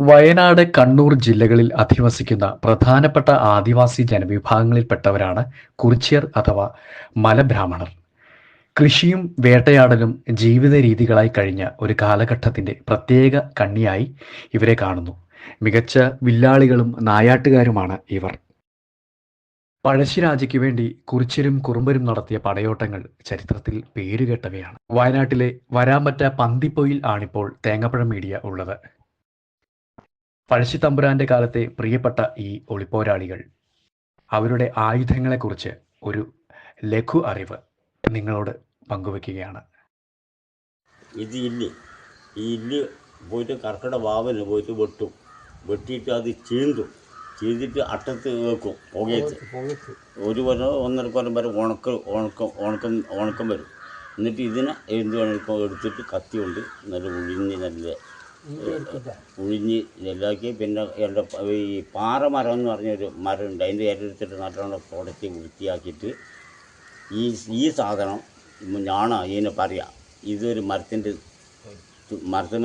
വയനാട്, കണ്ണൂർ ജില്ലകളിൽ അധിവസിക്കുന്ന പ്രധാനപ്പെട്ട ആദിവാസി ജനവിഭാഗങ്ങളിൽപ്പെട്ടവരാണ് കുറിച്യർ അഥവാ മലബ്രാഹ്മണർ. കൃഷിയും വേട്ടയാടലും ജീവിതരീതികളായി കഴിഞ്ഞ ഒരു കാലഘട്ടത്തിന്റെ പ്രത്യേക കണ്ണിയായി ഇവരെ കാണുന്നു. മികച്ച വില്ലാളികളും നായാട്ടുകാരുമാണ് ഇവർ. പഴശ്ശിരാജയ്ക്ക് വേണ്ടി കുറിച്യരും കുറുമ്പരും നടത്തിയ പടയോട്ടങ്ങൾ ചരിത്രത്തിൽ പേരുകേട്ടവയാണ്. വയനാട്ടിലെ വരാമ്പറ്റ പന്തിപ്പൊയിൽ ആണിപ്പോൾ തേങ്ങപ്പഴം മീഡിയ ഉള്ളത്. പഴശ്ശിത്തമ്പുരാന്റെ കാലത്തെ പ്രിയപ്പെട്ട ഈ ഒളിപ്പോരാളികൾ അവരുടെ ആയുധങ്ങളെക്കുറിച്ച് ഒരു ലഘു അറിവ് നിങ്ങളോട് പങ്കുവെക്കുകയാണ്. ഇത് ഇല്ല് ഈ ഇല്ല് പോയിട്ട് കർക്കിടക വാവന് പോയിട്ട് വെട്ടിയിട്ട് അത് ചീന്തിട്ട് അട്ടത്ത് വെക്കും പുകയത്ത്. ഒരു കൊല്ലം 1.5 കൊല്ലം വരെ ഉണക്കം വരും. എന്നിട്ട് ഇതിനെ എന്ത് വേണമെങ്കിൽ എടുത്തിട്ട് കത്തി കൊണ്ട് നല്ല ഉഴിഞ്ഞ് ഇതാക്കി. പിന്നെ എൻ്റെ ഈ പാറമരം എന്ന് പറഞ്ഞൊരു മരമുണ്ട്, അതിൻ്റെ ഇരടുത്തിട്ട് നല്ലോണം തുടച്ച് വൃത്തിയാക്കിയിട്ട് ഈ സാധനം ഞാണ ഇതിനെ പറയാം. ഇതൊരു മരത്തിൽ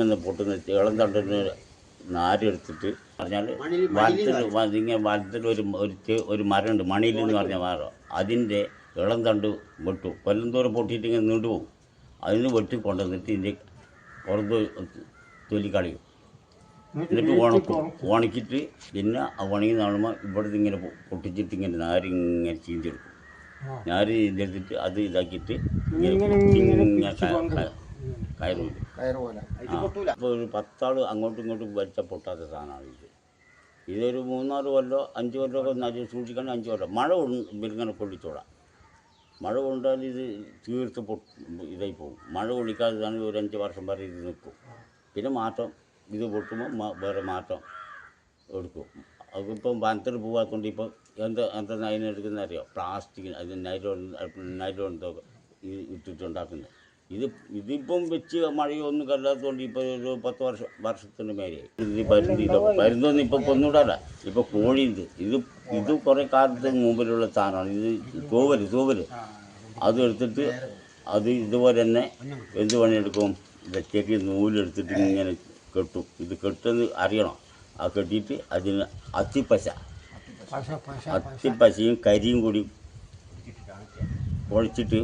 നിന്ന് പൊട്ടുന്ന ഇളം തണ്ടിന് നാരെടുത്തിട്ട് പറഞ്ഞാൽ വലത്തിൽ ഒരു മരമുണ്ട്, മണിയിൽ എന്ന് പറഞ്ഞ മരം. അതിൻ്റെ ഇളം തണ്ട് വെട്ടും. കൊല്ലം തോറും പൊട്ടിയിട്ട് ഇങ്ങനെ നീണ്ടുപോകും. അതിന് വെട്ടി കൊണ്ടുവന്നിട്ട് ഇതിൻ്റെ പുറത്ത് തൊലി കളയും. എന്നിട്ട് ഉണക്കിയിട്ട് പിന്നെ ഉണങ്ങി കാണുമ്പോൾ ഇവിടുന്ന് ഇങ്ങനെ പൊട്ടിച്ചിട്ട് ഇങ്ങനെ നാരിങ്ങനെ ചീന്തിയെടുക്കും. നാര് ചീന്തിയെടുത്തിട്ട് അത് ഇതാക്കിയിട്ട് കയറുണ്ട്. അപ്പോൾ ഒരു 10 ആൾ അങ്ങോട്ടും ഇങ്ങോട്ടും വലിച്ച പൊട്ടാത്ത സാധനമാണ് ഇത്. ഇതൊരു 3-4 കൊല്ലോ 5 കൊല്ലമൊക്കെ നല്ല സൂക്ഷിക്കണം. 5 കൊല്ലം മഴ ഇങ്ങനെ കൊള്ളിച്ചോളാം. മഴ കൊണ്ടാൽ ഇത് തീർത്ത് ഇതായി പോകും. മഴ കൊള്ളിക്കാതെ ഒരു 5 വർഷം വരെ ഇത് നിൽക്കും. പിന്നെ മാറ്റം ഇത് പൊട്ടുമ്പോൾ വേറെ മാറ്റം എടുക്കും. അതിപ്പം വനത്തിൽ പോകാത്തതുകൊണ്ട് ഇപ്പോൾ എന്താ അതിനെടുക്കുന്ന അറിയാം, പ്ലാസ്റ്റിക് അത് നൈലോൺ ഇട്ടിട്ടുണ്ടാക്കുന്നത്. ഇതിപ്പം വെച്ച് മഴയൊന്നും കല്ലാത്തതുകൊണ്ട് ഇപ്പോൾ ഒരു 10 വർഷത്തിന് മേലെയായി. ഇത് പരുന്തൊന്നും ഇപ്പം കൊന്നുവിടാല്ല. ഇപ്പോൾ കോഴി ഇത് കുറേ കാലത്തിന് മുമ്പിലുള്ള സാധനമാണ്. ഇത് തൂവല് അത് എടുത്തിട്ട് അത് ഇതുപോലെ തന്നെ എന്ത് പണിയെടുക്കും, ചെറിയ നൂലെടുത്തിട്ട് ഇങ്ങനെ കെട്ടും. ഇത് കെട്ടെന്ന് അറിയണം. ആ കെട്ടിയിട്ട് അതിന് അത്തിപ്പശയും കരിയും കൂടി കുഴച്ചിട്ട്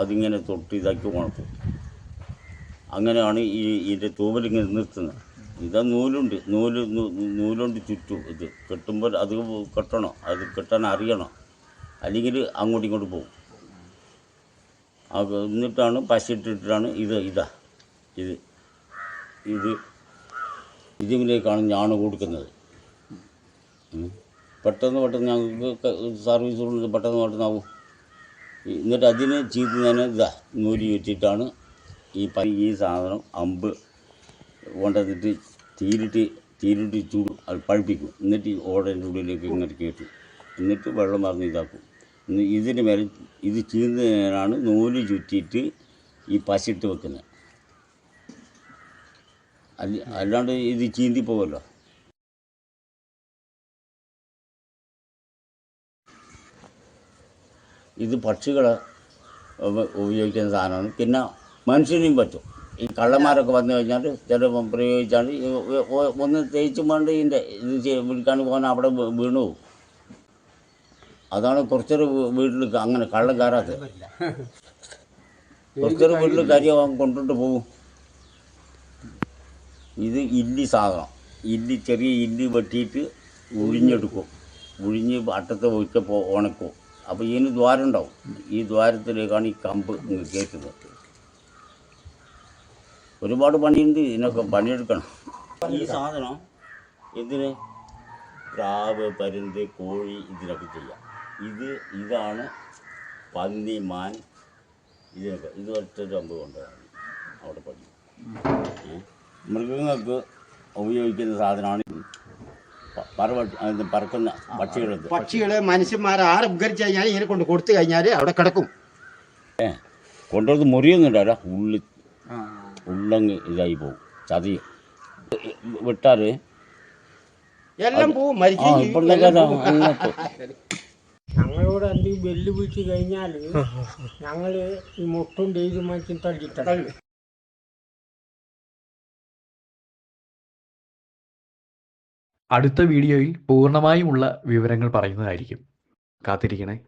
അതിങ്ങനെ തൊട്ട് ഇതാക്കി ഉണക്കും. അങ്ങനെയാണ് ഇതിൻ്റെ തൂവലിങ്ങനെ നിർത്തുന്നത്. ഇതാ നൂലുണ്ട് ചുറ്റും. ഇത് കെട്ടുമ്പോൾ അത് കെട്ടണം, അത് കെട്ടാൻ അറിയണം, അല്ലെങ്കിൽ അങ്ങോട്ടും ഇങ്ങോട്ട് പോകും. എന്നിട്ടാണ് പശയിട്ടിട്ടാണ് ഇതിലേക്കാണ് ഞാണ് കൊടുക്കുന്നത്. പെട്ടെന്ന് ഞങ്ങൾക്ക് സർവീസ് കൊടുക്കുന്നത് പെട്ടെന്നാവും. എന്നിട്ട് അതിന് ചീത്തുന്നതിന് നൂല് ചുറ്റിയിട്ടാണ് ഈ സാധനം അമ്പ് കൊണ്ടുവന്നിട്ട് തീരിട്ട് ചൂട് പഴുപ്പിക്കും. എന്നിട്ട് ഈ ഓടേൻ്റെ ഉള്ളിലേക്ക് ഇങ്ങനെ കയറ്റും. എന്നിട്ട് വെള്ളം മറന്ന് ഇതാക്കും. ഇതിന് മേലെ ഇത് ചീന്തുന്നതിനാണ് നൂല് ചുറ്റിയിട്ട് ഈ പശിട്ട് വെക്കുന്നത്. അല്ലാണ്ട് ഇത് ചീന്തി പോകുമല്ലോ. ഇത് പക്ഷികളെ ഉപയോഗിക്കുന്ന സാധനമാണ്. പിന്നെ മനുഷ്യനെയും പറ്റും. ഈ കള്ളന്മാരൊക്കെ വന്നു കഴിഞ്ഞാൽ ചിലപ്പോൾ പ്രയോഗിച്ചാൽ ഒന്ന് തേച്ചും വേണ്ട ഇതിൻ്റെ ഇത് വിൽക്കാൻ പോകാൻ അവിടെ വീണു പോകും. അതാണ് കുറച്ചൊരു വീട്ടിൽ അങ്ങനെ കള്ളം കയറാത്തത്. കുറച്ചൊരു വീട്ടിൽ കരിയാൻ കൊണ്ടിട്ട് പോകും. ഇത് സാധനം ചെറിയ ഇല്ലി വെട്ടിയിട്ട് ഉഴിഞ്ഞെടുക്കും. ഉഴിഞ്ഞ് അട്ടത്തെ വെച്ചപ്പോൾ ഉണക്കും. അപ്പോൾ ഇതിന് ദ്വാരം ഉണ്ടാവും. ഈ ദ്വാരത്തിലേക്കാണ് ഈ കമ്പ് ഇങ്ങ് കയറ്റുന്നത്. ഒരുപാട് പണിയുണ്ട്, ഇതിനൊക്കെ പണിയെടുക്കണം. ഈ സാധനം ഇതിന് പ്രാവ്, പരുന്ത്, കോഴി ഇതിനൊക്കെ ചെയ്യാം. ഇതാണ് പന്നി, മാൻ, ഇതിനൊക്കെ ഇത് ഒറ്റൊരു അമ്പ് കൊണ്ടാണ് അവിടെ പണി. മൃഗങ്ങൾക്ക് ഉപയോഗിക്കുന്ന സാധനമാണ് പറക്കുന്ന പക്ഷികള് മനുഷ്യന്മാരെ ആരെ ഉപകരിച്ച് കഴിഞ്ഞാൽ ഇങ്ങനെ കൊണ്ട് കൊടുത്തു കഴിഞ്ഞാൽ അവിടെ കിടക്കും. കൊണ്ടുവന്ന് മുറിയൊന്നും ഉണ്ടാവില്ല. ഉള്ളങ്ങ് ഇതായി പോകും. ചതി വിട്ടാല് എല്ലാം പോവും, ഞങ്ങളോട് എന്തെങ്കിലും വെല്ലുവിളിച്ച് കഴിഞ്ഞാൽ ഞങ്ങൾ ഈ മുട്ടും ഡെയ്ത് മനുഷ്യൻ തള്ളി അടുത്ത വീഡിയോയിൽ പൂർണ്ണമായുമുള്ള വിവരങ്ങൾ പറയുന്നതായിരിക്കും. കാത്തിരിക്കണേ.